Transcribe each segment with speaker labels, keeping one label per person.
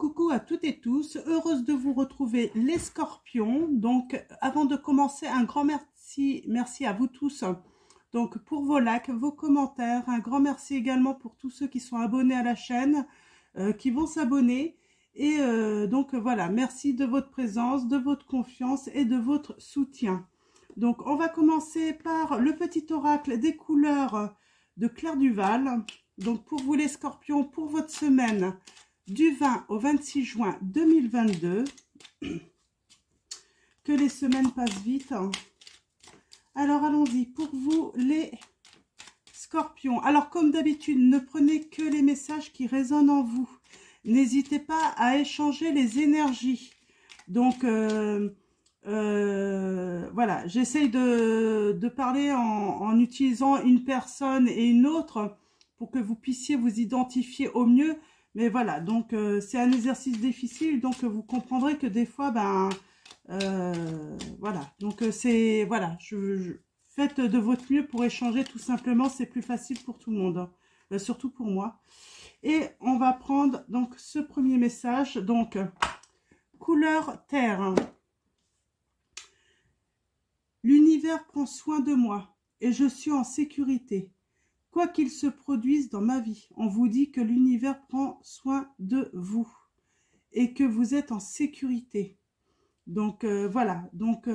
Speaker 1: Coucou à toutes et tous, heureuse de vous retrouver les scorpions. Donc avant de commencer, un grand merci à vous tous donc pour vos likes, vos commentaires, un grand merci également pour tous ceux qui sont abonnés à la chaîne, qui vont s'abonner. Et donc voilà, merci de votre présence, de votre confiance et de votre soutien. Donc on va commencer par le petit oracle des couleurs de Claire Duval. Donc pour vous les scorpions, pour votre semaine du 20 au 26 juin 2022. Que les semaines passent vite. Alors allons-y, pour vous les scorpions. Alors comme d'habitude, ne prenez que les messages qui résonnent en vous. N'hésitez pas à échanger les énergies. Donc voilà, j'essaye de parler en utilisant une personne et une autre pour que vous puissiez vous identifier au mieux. Mais voilà, donc c'est un exercice difficile, donc vous comprendrez que des fois, voilà. Donc c'est, voilà, faites de votre mieux pour échanger tout simplement, c'est plus facile pour tout le monde, surtout pour moi. Et on va prendre donc ce premier message, donc couleur terre. L'univers prend soin de moi et je suis en sécurité. Quoi qu'il se produise dans ma vie, on vous dit que l'univers prend soin de vous et que vous êtes en sécurité. Donc voilà, donc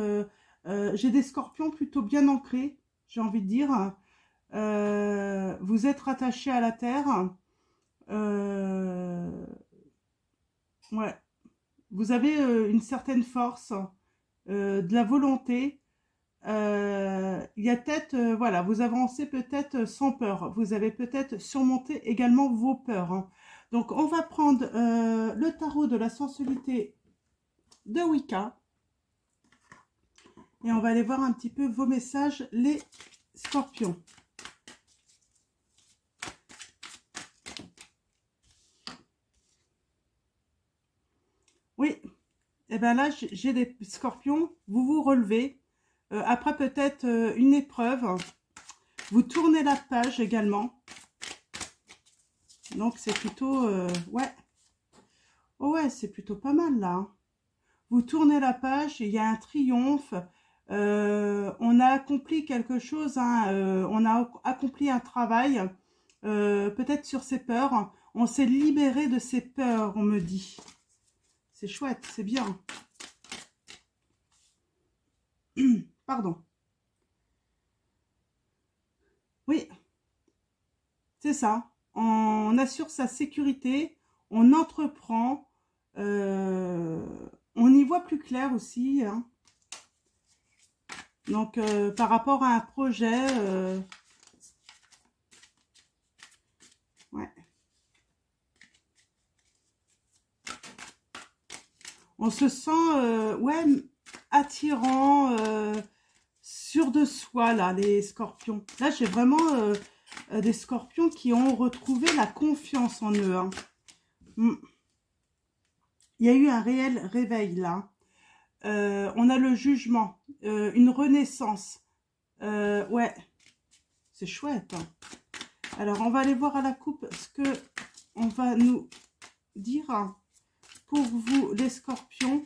Speaker 1: j'ai des scorpions plutôt bien ancrés, j'ai envie de dire. Vous êtes rattachés à la terre. Ouais. Vous avez une certaine force, de la volonté. Il y a peut-être, voilà, vous avancez peut-être sans peur. Vous avez peut-être surmonté également vos peurs. Hein. Donc, on va prendre le tarot de la sensualité de Wicca. Et on va aller voir un petit peu vos messages, les scorpions. Oui, et bien là, j'ai des scorpions. Vous vous relevez. Après peut-être une épreuve, vous tournez la page également. Donc c'est plutôt, ouais, oh ouais, c'est plutôt pas mal là. Hein. Vous tournez la page, il y a un triomphe. On a accompli quelque chose, hein, on a accompli un travail, peut-être sur ses peurs. On s'est libéré de ses peurs, on me dit. C'est chouette, c'est bien. Pardon. Oui, c'est ça. On assure sa sécurité, on entreprend, on y voit plus clair aussi. Hein. Donc, par rapport à un projet, ouais. On se sent, ouais, attirant, sûr de soi, là, les scorpions. Là, j'ai vraiment des scorpions qui ont retrouvé la confiance en eux. Hein. Il y a eu un réel réveil, là. On a le jugement, une renaissance. Ouais, c'est chouette. Hein. Alors, on va aller voir à la coupe ce que on va nous dire pour vous, les scorpions.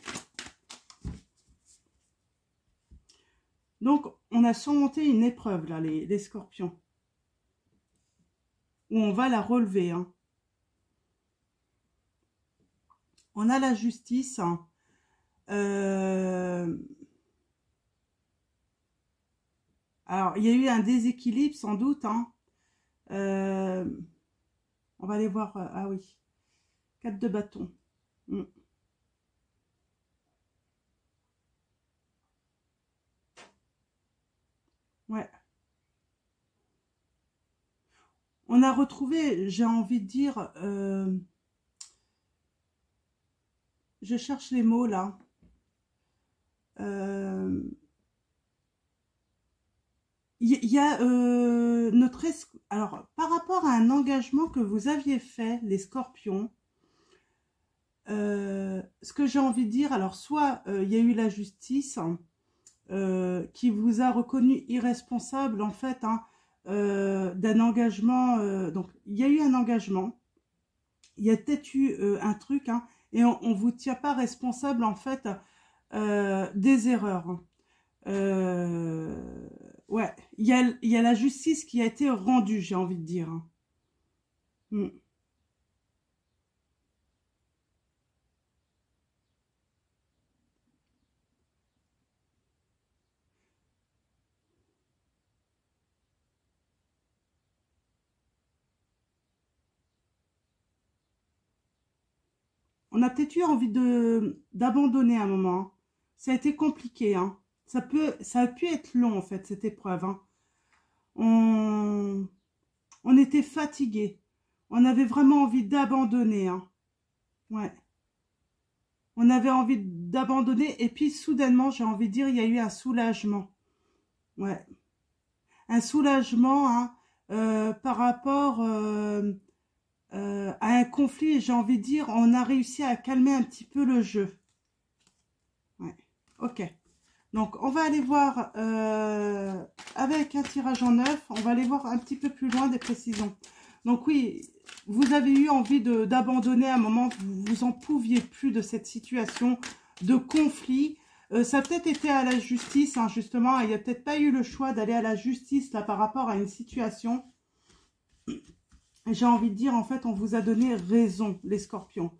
Speaker 1: Donc, on a surmonté une épreuve, là, les scorpions. Où on va la relever. Hein. On a la justice. Hein. Alors, il y a eu un déséquilibre, sans doute. Hein. On va aller voir. Ah oui. 4 de bâton. Ouais. On a retrouvé, j'ai envie de dire, je cherche les mots là. Il y a alors, par rapport à un engagement que vous aviez fait, les scorpions, ce que j'ai envie de dire, alors soit il y a eu la justice qui vous a reconnu irresponsable en fait, hein, d'un engagement, donc il y a eu un engagement, il y a peut-être eu un truc, hein, et on vous tient pas responsable en fait des erreurs. Ouais, il y a la justice qui a été rendue, j'ai envie de dire. Mm. On a peut-être eu envie de d'abandonner à un moment, hein. Ça a été compliqué, hein. Ça a pu être long en fait cette épreuve, hein. On, on était fatigué. On avait vraiment envie d'abandonner, hein. Ouais. On avait envie d'abandonner et puis soudainement, j'ai envie de dire, il y a eu un soulagement. Ouais. Un soulagement, hein, par rapport à un conflit. J'ai envie de dire, on a réussi à calmer un petit peu le jeu. Ouais. Ok. Donc, on va aller voir avec un tirage en neuf. On va aller voir un petit peu plus loin des précisions. Donc oui, vous avez eu envie d'abandonner à un moment, vous en pouviez plus de cette situation de conflit. Ça a peut-être été à la justice, hein, justement. Il n'y a peut-être pas eu le choix d'aller à la justice là par rapport à une situation. J'ai envie de dire, en fait, on vous a donné raison, les scorpions.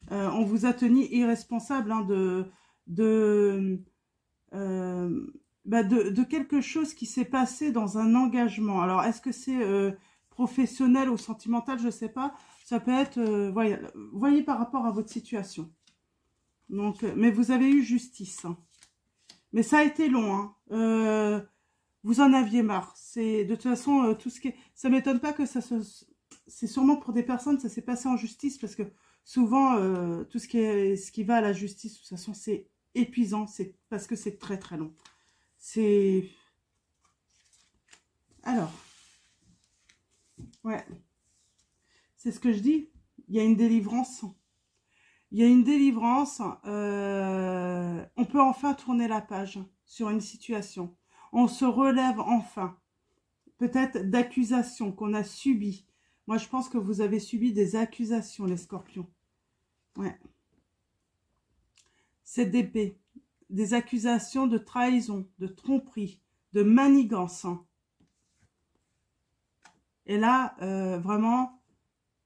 Speaker 1: On vous a tenu irresponsable, hein, de quelque chose qui s'est passé dans un engagement. Alors, est-ce que c'est professionnel ou sentimental? Je ne sais pas. Ça peut être, voyez par rapport à votre situation. Donc, mais vous avez eu justice, hein. Mais ça a été long, hein. Vous en aviez marre. C'est de toute façon tout ce qui est... Ça m'étonne pas que ça se... C'est sûrement pour des personnes, ça s'est passé en justice parce que souvent tout ce qui va à la justice, de toute façon, c'est épuisant. C'est parce que c'est très très long. C'est... Alors, ouais, c'est ce que je dis. Il y a une délivrance. Il y a une délivrance. On peut enfin tourner la page sur une situation. On se relève enfin. Peut-être d'accusations qu'on a subies. Moi, je pense que vous avez subi des accusations, les scorpions. Ouais. C'est d'épée. Des accusations de trahison, de tromperie, de manigance, hein. Et là, vraiment,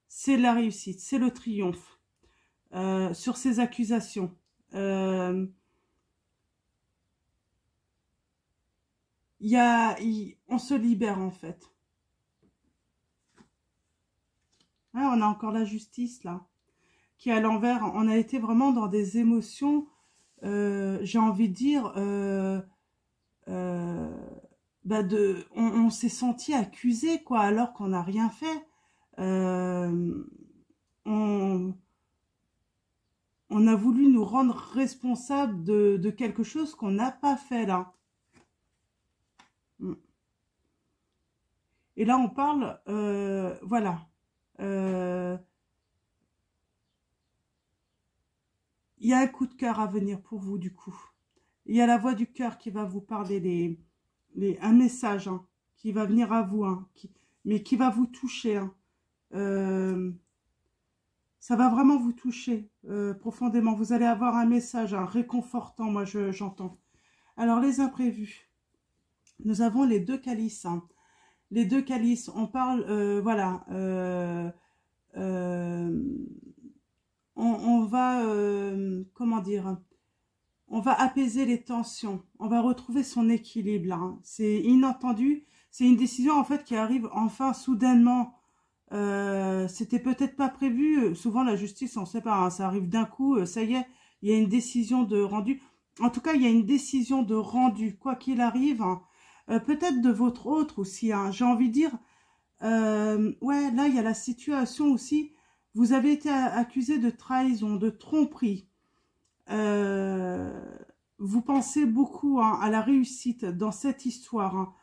Speaker 1: c'est la réussite, c'est le triomphe sur ces accusations. On se libère en fait. Ouais, on a encore la justice là, qui est à l'envers. On a été vraiment dans des émotions, j'ai envie de dire, on s'est senti accusé quoi, alors qu'on n'a rien fait. On, on a voulu nous rendre responsables de quelque chose qu'on n'a pas fait là. Et là, on parle, voilà. Il y a un coup de cœur à venir pour vous, du coup. Il y a la voix du cœur qui va vous parler, un message, hein, qui va venir à vous, hein, mais qui va vous toucher, hein. Ça va vraiment vous toucher profondément. Vous allez avoir un message, hein, réconfortant, moi j'entends. Alors, les imprévus. Nous avons les deux calices, hein. Les deux calices, on parle, voilà, on va, comment dire, on va apaiser les tensions, on va retrouver son équilibre, là, hein. C'est inattendu, c'est une décision en fait qui arrive enfin soudainement. C'était peut-être pas prévu. Souvent la justice, on ne sait pas, hein, ça arrive d'un coup, ça y est, il y a une décision de rendu. En tout cas, il y a une décision de rendu, quoi qu'il arrive, hein. Peut-être de votre autre aussi, hein. J'ai envie de dire, ouais, là, il y a la situation aussi. Vous avez été accusé de trahison, de tromperie. Euh, vous pensez beaucoup, hein, à la réussite dans cette histoire, hein.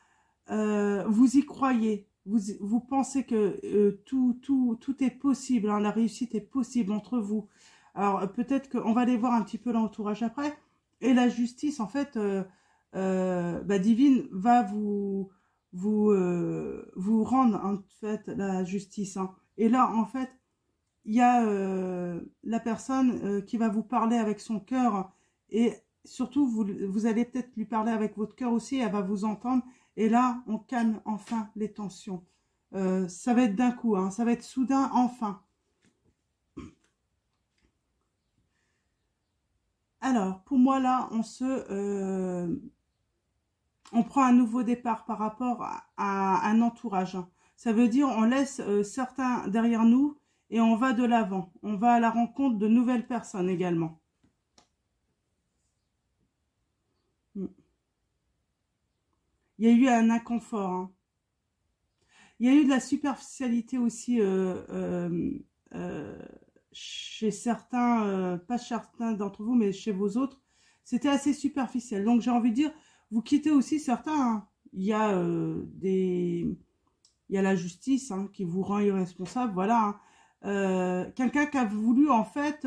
Speaker 1: Vous y croyez. Vous pensez que tout est possible, hein, la réussite est possible entre vous. Alors, peut-être qu'on va aller voir un petit peu l'entourage après. Et la justice, en fait, divine va vous rendre en fait la justice, hein. Et là en fait il y a la personne qui va vous parler avec son cœur, et surtout, vous allez peut-être lui parler avec votre cœur aussi, elle va vous entendre, et là, on calme enfin les tensions. Ça va être d'un coup, hein, ça va être soudain, enfin. Alors, pour moi, là, on prend un nouveau départ par rapport à un entourage. Ça veut dire on laisse certains derrière nous et on va de l'avant. On va à la rencontre de nouvelles personnes également. Il y a eu un inconfort. Hein. Il y a eu de la superficialité aussi chez certains, pas certains d'entre vous, mais chez vos autres. C'était assez superficiel. Donc j'ai envie de dire, vous quittez aussi certains. Hein. Il y a il y a la justice hein, qui vous rend irresponsable, voilà. Hein. Quelqu'un qui a voulu en fait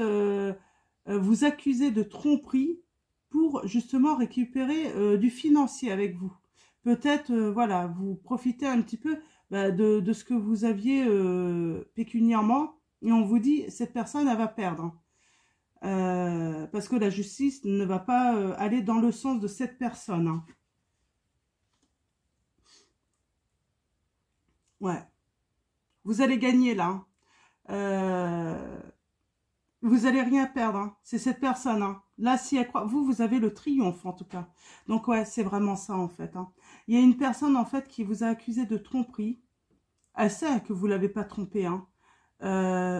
Speaker 1: vous accuser de tromperie pour justement récupérer du financier avec vous. Peut-être, voilà, vous profitez un petit peu de ce que vous aviez pécuniairement et on vous dit, cette personne, elle va perdre. Parce que la justice ne va pas aller dans le sens de cette personne. Hein. Ouais. Vous allez gagner là. Vous allez rien perdre. Hein. C'est cette personne. Hein. Là, si elle croit, vous avez le triomphe en tout cas. Donc ouais, c'est vraiment ça en fait. Hein. Il y a une personne en fait qui vous a accusé de tromperie. Elle sait que vous l'avez pas trompé. Hein.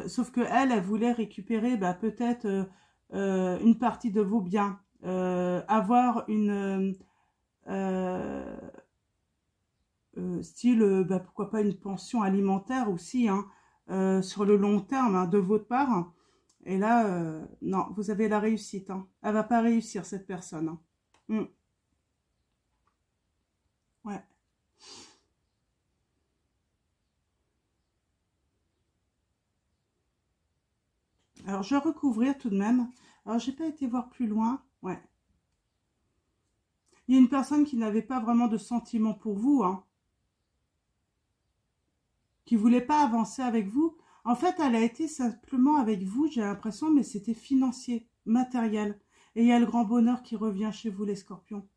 Speaker 1: Sauf que elle voulait récupérer peut-être une partie de vos biens, avoir une style, pourquoi pas une pension alimentaire aussi, hein, sur le long terme hein, de votre part. Et là, non, vous avez la réussite. Hein. Elle va pas réussir, cette personne. Hein. Ouais. Alors, je vais recouvrir tout de même. Alors, j'ai pas été voir plus loin. Ouais. Il y a une personne qui n'avait pas vraiment de sentiment pour vous, hein. Qui voulait pas avancer avec vous. En fait, elle a été simplement avec vous, j'ai l'impression, mais c'était financier, matériel. Et il y a le grand bonheur qui revient chez vous, les scorpions.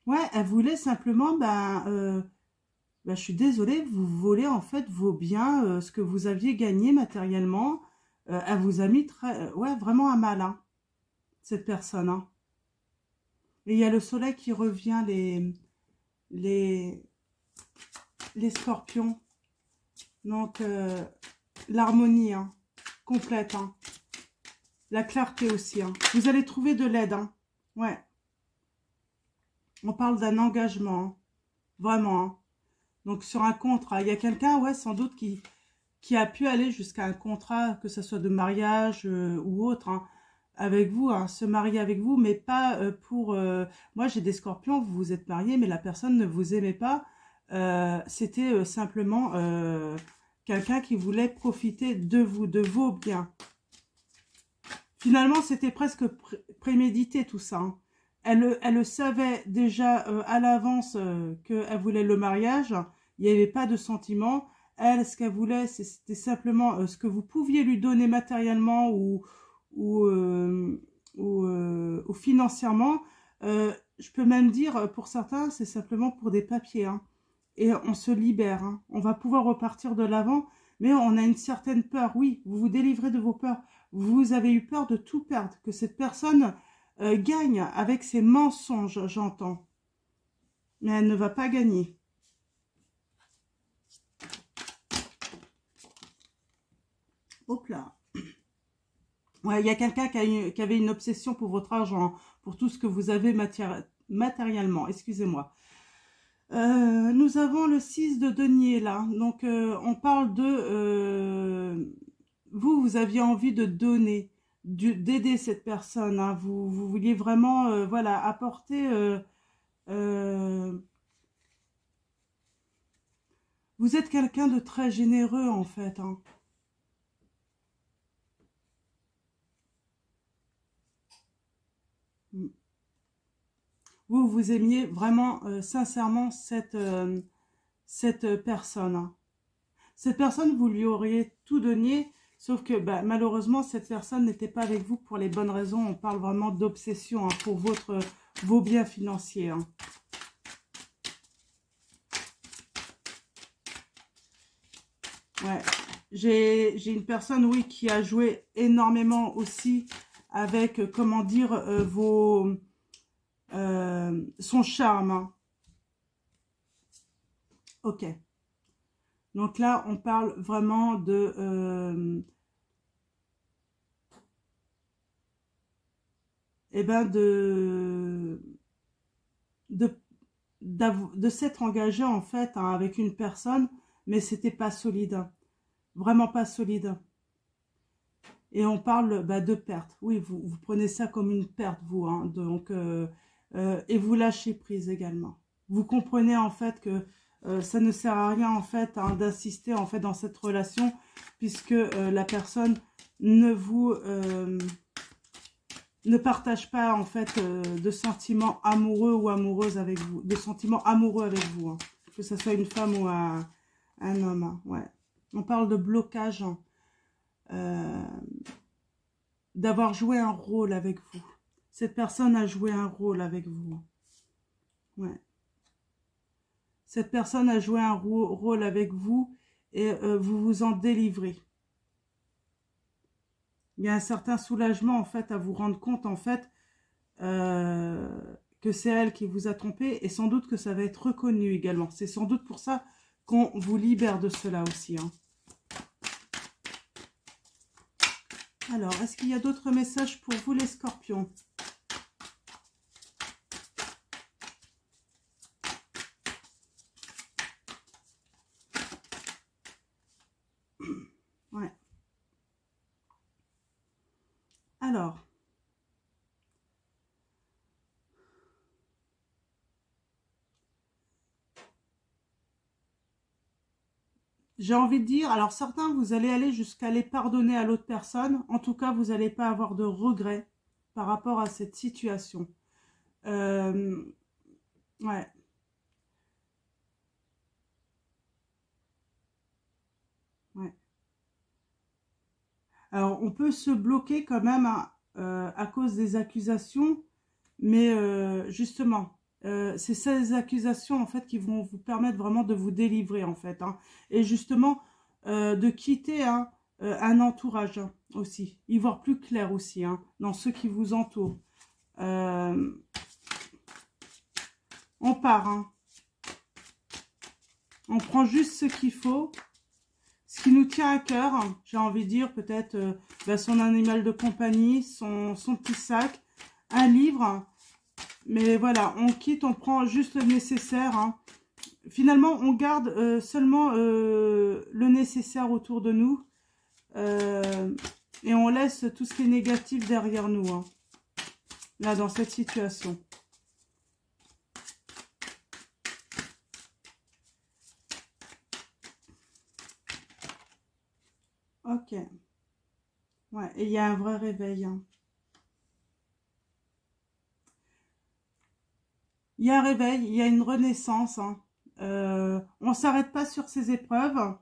Speaker 1: Ouais, elle voulait simplement, je suis désolée, vous volez en fait vos biens, ce que vous aviez gagné matériellement. Elle vous a mis ouais, vraiment à mal, hein, cette personne. Hein. Et il y a le soleil qui revient, les, les scorpions. Donc, l'harmonie hein, complète. Hein. La clarté aussi. Hein. Vous allez trouver de l'aide. Hein. Ouais. On parle d'un engagement. Hein. Vraiment. Hein. Donc, sur un contrat. Il y a quelqu'un, ouais, sans doute, qui a pu aller jusqu'à un contrat, que ce soit de mariage ou autre, hein, avec vous, hein, se marier avec vous, mais pas pour... moi, j'ai des scorpions, vous vous êtes mariés, mais la personne ne vous aimait pas. C'était simplement quelqu'un qui voulait profiter de vous, de vos biens. Finalement, c'était presque prémédité tout ça. Hein. Elle le savait déjà à l'avance qu'elle voulait le mariage. Il n'y avait pas de sentiment. Elle, ce qu'elle voulait, c'était simplement ce que vous pouviez lui donner matériellement ou financièrement. Je peux même dire, pour certains, c'est simplement pour des papiers. Hein. Et on se libère. Hein. On va pouvoir repartir de l'avant, mais on a une certaine peur. Oui, vous vous délivrez de vos peurs. Vous avez eu peur de tout perdre, que cette personne gagne avec ses mensonges, j'entends. Mais elle ne va pas gagner. Hop là. Ouais, il y a quelqu'un qui avait une obsession pour votre argent, pour tout ce que vous avez matériellement. Excusez-moi. Nous avons le 6 de denier là. Donc, on parle de... vous aviez envie de donner, d'aider cette personne. Hein. Vous vouliez vraiment, voilà, apporter... vous êtes quelqu'un de très généreux en fait. Hein. Vous aimiez vraiment, sincèrement, cette personne. Hein. Cette personne, vous lui auriez tout donné, sauf que bah, malheureusement, cette personne n'était pas avec vous pour les bonnes raisons. On parle vraiment d'obsession hein, pour vos biens financiers. Hein. Ouais. J'ai une personne, oui, qui a joué énormément aussi avec, comment dire, son charme. Hein. Ok. Donc là, on parle vraiment eh ben de s'être engagé en fait hein, avec une personne, mais c'était pas solide. Hein. Vraiment pas solide. Et on parle bah, de perte. Oui, vous prenez ça comme une perte, vous. Hein, donc, et vous lâchez prise également. Vous comprenez en fait que ça ne sert à rien en fait hein, d'insister en fait dans cette relation puisque la personne ne vous ne partage pas en fait de sentiments amoureux ou amoureuses avec vous, de sentiments amoureux avec vous. Hein, que ce soit une femme ou un homme. Hein, ouais. On parle de blocage. Hein, d'avoir joué un rôle avec vous. Cette personne a joué un rôle avec vous. Ouais. Cette personne a joué un rôle avec vous et vous vous en délivrez. Il y a un certain soulagement en fait à vous rendre compte en fait que c'est elle qui vous a trompé et sans doute que ça va être reconnu également. C'est sans doute pour ça qu'on vous libère de cela aussi. Hein. Alors, est-ce qu'il y a d'autres messages pour vous les scorpions ? Ouais. Alors, j'ai envie de dire, alors certains, vous allez aller jusqu'à les pardonner à l'autre personne. En tout cas, vous n'allez pas avoir de regrets par rapport à cette situation. Ouais. Ouais. Alors, on peut se bloquer quand même hein, à cause des accusations, mais justement, c'est ces accusations en fait qui vont vous permettre vraiment de vous délivrer en fait, hein, et justement de quitter hein, un entourage hein, aussi, y voir plus clair aussi hein, dans ceux qui vous entourent. On part, hein. On prend juste ce qu'il faut. Ce qui nous tient à cœur, j'ai envie de dire, peut-être bah, son animal de compagnie, son petit sac, un livre. Mais voilà, on quitte, on prend juste le nécessaire. Hein. Finalement, on garde seulement le nécessaire autour de nous. Et on laisse tout ce qui est négatif derrière nous. Hein, là, dans cette situation. Ok. Ouais, et il y a un vrai réveil. Hein. Il y a un réveil, il y a une renaissance. Hein. On ne s'arrête pas sur ces épreuves.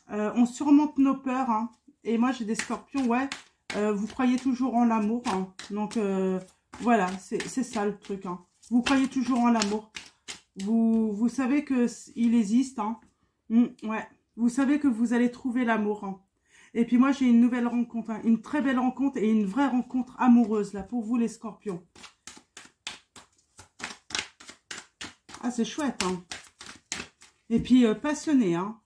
Speaker 1: On surmonte nos peurs. Hein. Et moi, j'ai des scorpions, ouais. Vous croyez toujours en l'amour. Hein. Donc, voilà, c'est ça le truc. Hein. Vous croyez toujours en l'amour. Vous savez qu'il existe. Hein. Ouais. Vous savez que vous allez trouver l'amour. Hein. Et puis moi, j'ai une nouvelle rencontre. Hein. Une très belle rencontre et une vraie rencontre amoureuse, là, pour vous, les scorpions. Ah, c'est chouette, hein. Et puis, passionné, hein.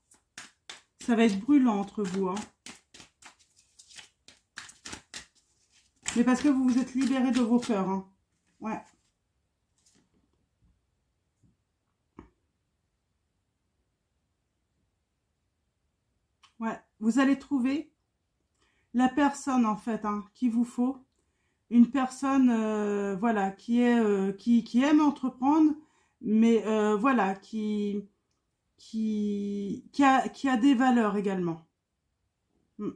Speaker 1: Ça va être brûlant entre vous, hein. Mais parce que vous vous êtes libéré de vos peurs, hein. Ouais. Ouais. Vous allez trouver la personne, en fait, hein, qu'il vous faut. Une personne, voilà, qui aime entreprendre, mais voilà, qui a des valeurs également. Mm.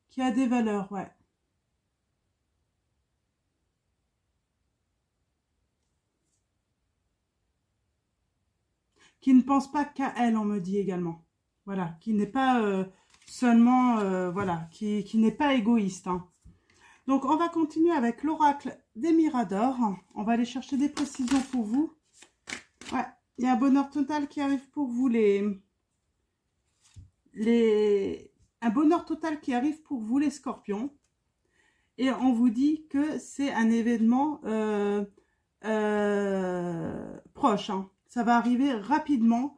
Speaker 1: Qui a des valeurs, ouais. qui ne pense pas qu'à elle, on me dit également. Voilà, qui n'est pas seulement, voilà, qui n'est pas égoïste. Hein. Donc, on va continuer avec l'oracle des Miradors. On va aller chercher des précisions pour vous. Ouais, il y a un bonheur total qui arrive pour vous, un bonheur total qui arrive pour vous, les scorpions. Et on vous dit que c'est un événement proche. Hein. Ça va arriver rapidement.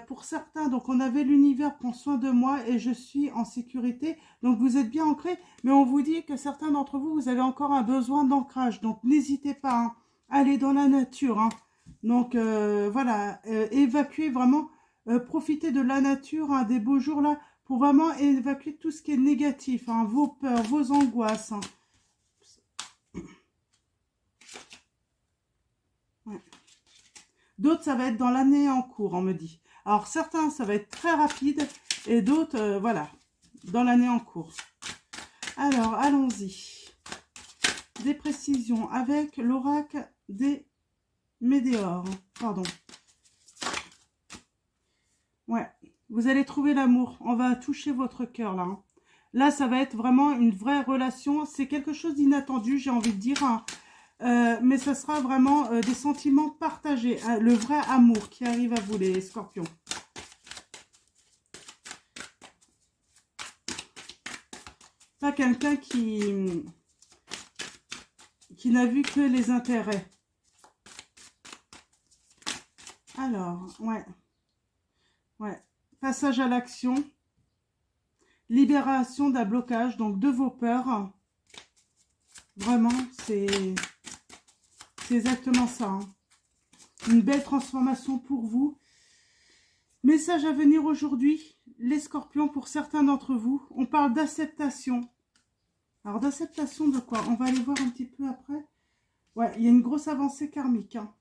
Speaker 1: Pour certains, donc on avait l'univers prend soin de moi et je suis en sécurité. Donc vous êtes bien ancrés. Mais on vous dit que certains d'entre vous, vous avez encore un besoin d'ancrage. Donc n'hésitez pas à aller dans la nature. Hein. Donc voilà, évacuez vraiment, profitez de la nature, hein, des beaux jours là. Pour vraiment évacuer tout ce qui est négatif, hein, vos peurs, vos angoisses. Hein. Ouais. D'autres, ça va être dans l'année en cours, on me dit. Alors, certains, ça va être très rapide. Et d'autres, voilà, dans l'année en cours. Alors, allons-y. Des précisions avec l'oracle des Météores. Pardon. Ouais. Vous allez trouver l'amour. On va toucher votre cœur, là. Hein. Là, ça va être vraiment une vraie relation. C'est quelque chose d'inattendu, j'ai envie de dire. Hein. Mais ça sera vraiment des sentiments partagés. Hein. Le vrai amour qui arrive à vous, les scorpions. Pas quelqu'un qui n'a vu que les intérêts. Alors, ouais. Ouais. Passage à l'action, libération d'un blocage, donc de vos peurs. Vraiment, c'est exactement ça. Hein. Une belle transformation pour vous. Message à venir aujourd'hui, les scorpions, pour certains d'entre vous. On parle d'acceptation. Alors, d'acceptation de quoi? On va aller voir un petit peu après. Ouais, il y a une grosse avancée karmique. Hein.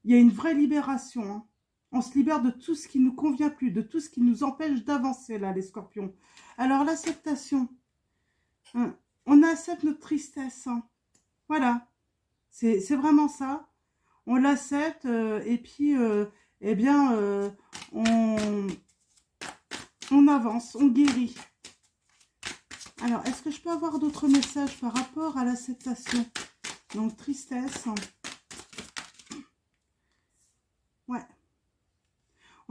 Speaker 1: Il y a une vraie libération. Hein. On se libère de tout ce qui ne nous convient plus, de tout ce qui nous empêche d'avancer, là, les scorpions. Alors, l'acceptation. Hein, on accepte notre tristesse. Hein. Voilà. C'est vraiment ça. On l'accepte et puis, eh bien, on avance, on guérit. Alors, est-ce que je peux avoir d'autres messages par rapport à l'acceptation? Donc, tristesse. Ouais.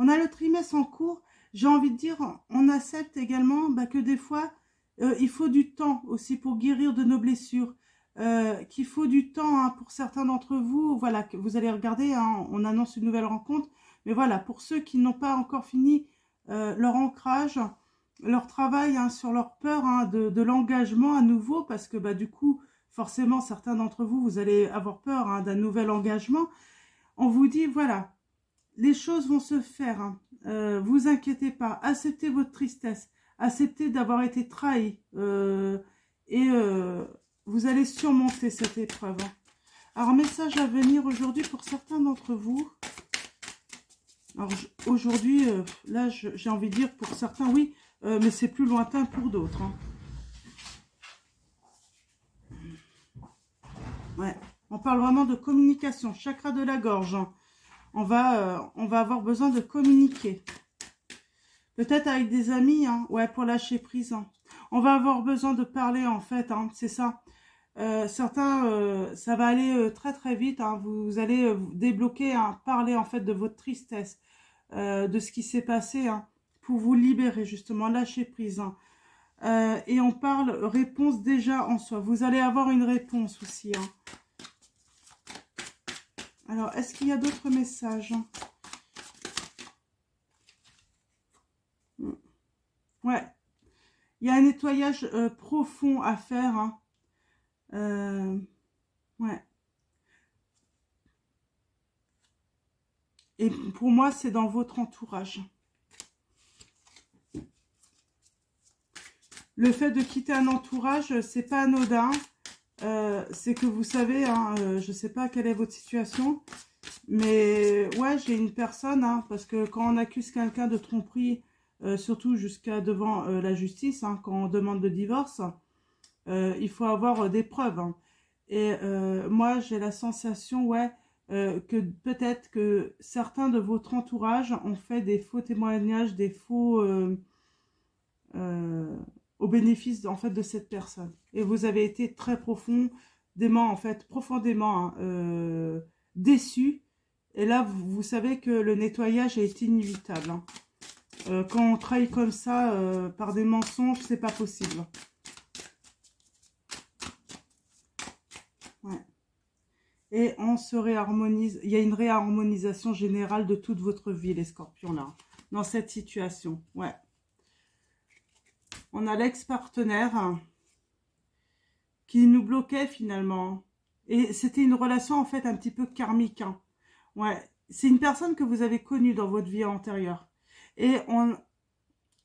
Speaker 1: On a le trimestre en cours. J'ai envie de dire, on accepte également que des fois, il faut du temps aussi pour guérir de nos blessures. Qu'il faut du temps hein, pour certains d'entre vous. Voilà, que vous allez regarder, hein, on annonce une nouvelle rencontre. Mais voilà, pour ceux qui n'ont pas encore fini leur ancrage, leur travail hein, sur leur peur hein, de l'engagement à nouveau. Parce que du coup, forcément, certains d'entre vous, vous allez avoir peur hein, d'un nouvel engagement. On vous dit, voilà. Les choses vont se faire, hein. Vous inquiétez pas, acceptez votre tristesse, acceptez d'avoir été trahi et vous allez surmonter cette épreuve. Hein. Alors, message à venir aujourd'hui pour certains d'entre vous. Alors, aujourd'hui, là, j'ai envie de dire pour certains, oui, mais c'est plus lointain pour d'autres. Hein. Ouais, on parle vraiment de communication, chakra de la gorge, hein. On va avoir besoin de communiquer. Peut-être avec des amis, hein, ouais, pour lâcher prise. Hein. On va avoir besoin de parler, en fait, hein, c'est ça. Certains, ça va aller très très vite. Hein, vous allez débloquer, hein, parler, en fait, de votre tristesse, de ce qui s'est passé, hein, pour vous libérer, justement, lâcher prise. Hein. Et on parle réponse déjà en soi. Vous allez avoir une réponse aussi, hein. Alors, est-ce qu'il y a d'autres messages? Ouais. Il y a un nettoyage profond à faire. Hein. Ouais. Et pour moi, c'est dans votre entourage. Le fait de quitter un entourage, c'est pas anodin. C'est que vous savez, hein, je sais pas quelle est votre situation, mais ouais, j'ai une personne, hein, parce que quand on accuse quelqu'un de tromperie, surtout jusqu'à devant la justice, hein, quand on demande de divorce, il faut avoir des preuves. Hein. Et moi, j'ai la sensation, ouais, que peut-être que certains de votre entourage ont fait des faux témoignages, des faux au bénéfice en fait de cette personne. Et vous avez été très profondément, en fait, profondément déçu. Et là, vous savez que le nettoyage est inévitable. Hein. Quand on trahit comme ça par des mensonges, c'est pas possible. Ouais. Et on se réharmonise. Il y a une réharmonisation générale de toute votre vie, les scorpions, là, dans cette situation. Ouais. On a l'ex-partenaire qui nous bloquait finalement. Et c'était une relation en fait un petit peu karmique. Hein. Ouais. C'est une personne que vous avez connue dans votre vie antérieure. Et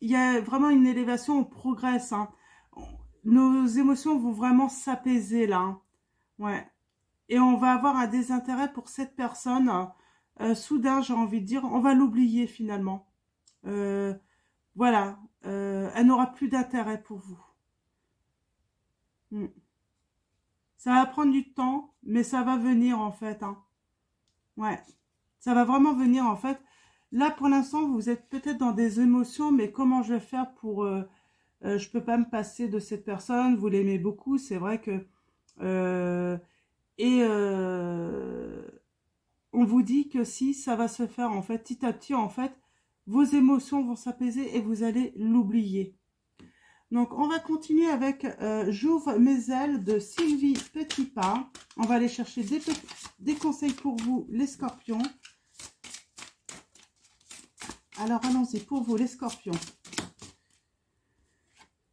Speaker 1: il y a vraiment une élévation, on progresse. Hein. Nos émotions vont vraiment s'apaiser là. Hein. Ouais. Et on va avoir un désintérêt pour cette personne. Soudain, j'ai envie de dire, on va l'oublier finalement. Voilà. Elle n'aura plus d'intérêt pour vous. Ça va prendre du temps, mais ça va venir en fait. Hein. Ouais. Ça va vraiment venir en fait. Là, pour l'instant, vous êtes peut-être dans des émotions, mais comment je vais faire pour... je peux pas me passer de cette personne, vous l'aimez beaucoup, c'est vrai que... on vous dit que si ça va se faire, en fait, petit à petit, en fait, vos émotions vont s'apaiser et vous allez l'oublier. Donc, on va continuer avec J'ouvre mes ailes de Sylvie Petitpas. On va aller chercher des conseils pour vous, les scorpions. Alors, allons-y pour vous, les scorpions.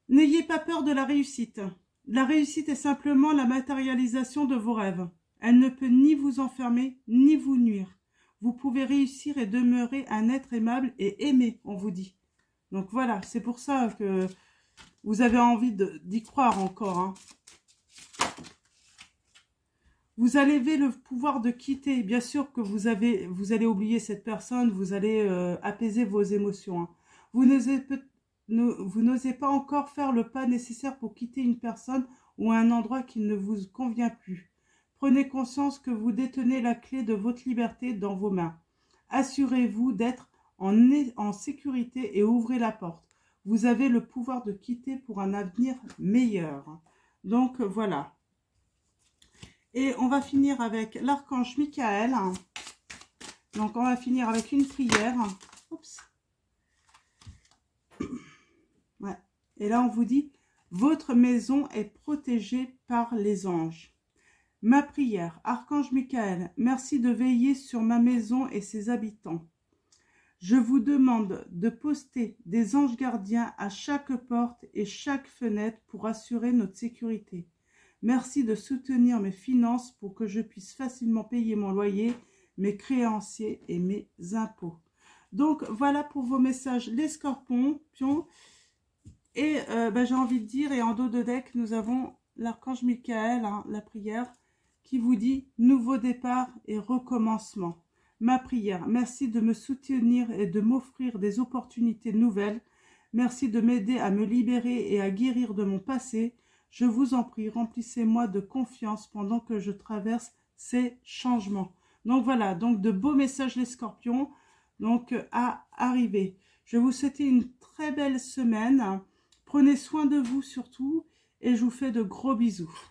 Speaker 1: N'ayez pas peur de la réussite. La réussite est simplement la matérialisation de vos rêves. Elle ne peut ni vous enfermer, ni vous nuire. Vous pouvez réussir et demeurer un être aimable et aimé, on vous dit. Donc voilà, c'est pour ça que vous avez envie d'y croire encore. Hein. Vous allez lever le pouvoir de quitter. Bien sûr que vous allez oublier cette personne, vous allez apaiser vos émotions. Hein. Vous n'osez pas encore faire le pas nécessaire pour quitter une personne ou un endroit qui ne vous convient plus. Prenez conscience que vous détenez la clé de votre liberté dans vos mains. Assurez-vous d'être en sécurité et ouvrez la porte. Vous avez le pouvoir de quitter pour un avenir meilleur. Donc voilà. Et on va finir avec l'archange Michael. Donc on va finir avec une prière. Oups. Ouais. Et là on vous dit, votre maison est protégée par les anges. Ma prière, archange Michael, merci de veiller sur ma maison et ses habitants. Je vous demande de poster des anges gardiens à chaque porte et chaque fenêtre pour assurer notre sécurité. Merci de soutenir mes finances pour que je puisse facilement payer mon loyer, mes créanciers et mes impôts. Donc, voilà pour vos messages, les scorpions. Et j'ai envie de dire, et en dos de deck, nous avons l'archange Michael, hein, la prière, qui vous dit « Nouveau départ et recommencement ». Ma prière, merci de me soutenir et de m'offrir des opportunités nouvelles. Merci de m'aider à me libérer et à guérir de mon passé. Je vous en prie, remplissez-moi de confiance pendant que je traverse ces changements. Donc voilà, donc de beaux messages les scorpions, donc à arriver. Je vais vous souhaiter une très belle semaine. Prenez soin de vous surtout et je vous fais de gros bisous.